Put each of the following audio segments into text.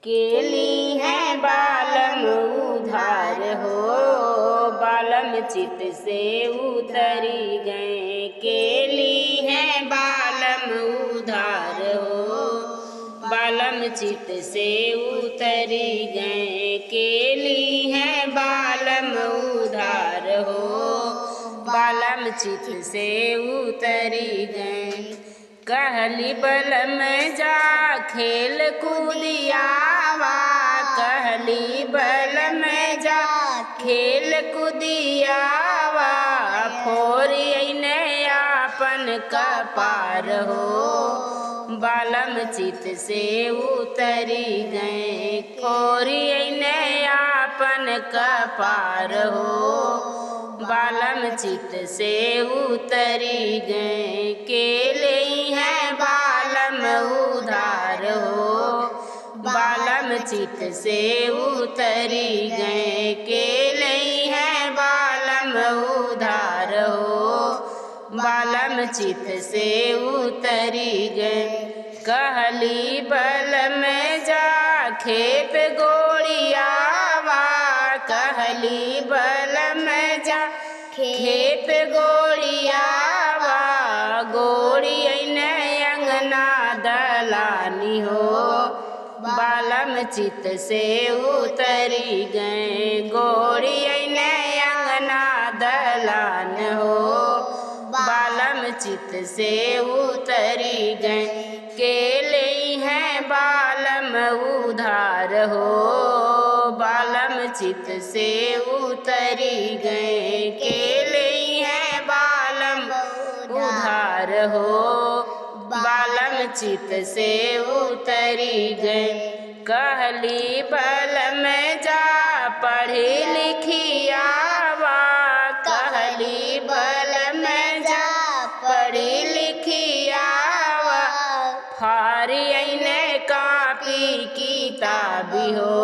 केली है बालम उधार हो, बालम चित से उतरी गए। केली है बालम उधार हो, बालम चित से उतरी गए। केली है बालम उधार हो, बालम चित से उतरी गए। कहली बलम जा खेल कूदियावा, कहली बलम जा खेल कूदियावा। फोरी ने आपन कपार हो, बालम चित से उतरी गए। फोरी ने आपन कपार हो, बालम चित से उतरी गए। केले है बालम उधार हो, बालम चित से उतरी गए। केले है बालम उधार हो, बालम चित से उतरी गए। कहली बलम जा खेत गोड़ियावा, कहली बलम जा खेत गोड़ियावा। गोड़ी ने अंगना दलानी हो, बालम चित से उतरी गए। गोड़ी ने अंगना दलान हो, बालम चित से उतरी गए। केले है बालम उधार हो, बालम चित से उतरी गए। केले है बालम उधार हो, बालम चित से उतरी गए। कहली बलम जा पढ़ी लिखियावा, कहली बलम जा पढ़ी लिखियावा। फारी ने कापी किताबी हो,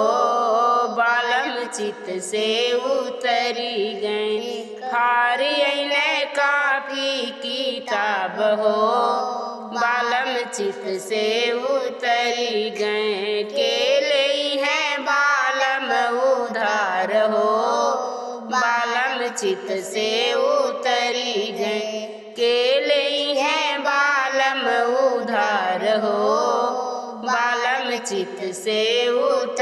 बालम चित से उतरी गए। फारी ने कापी किताब हो, बालम चित से उतरी गए। केले है बालम उधार हो, बालम चित से उतरी गए। केले है बालम उधार हो, बालम चित से उतरी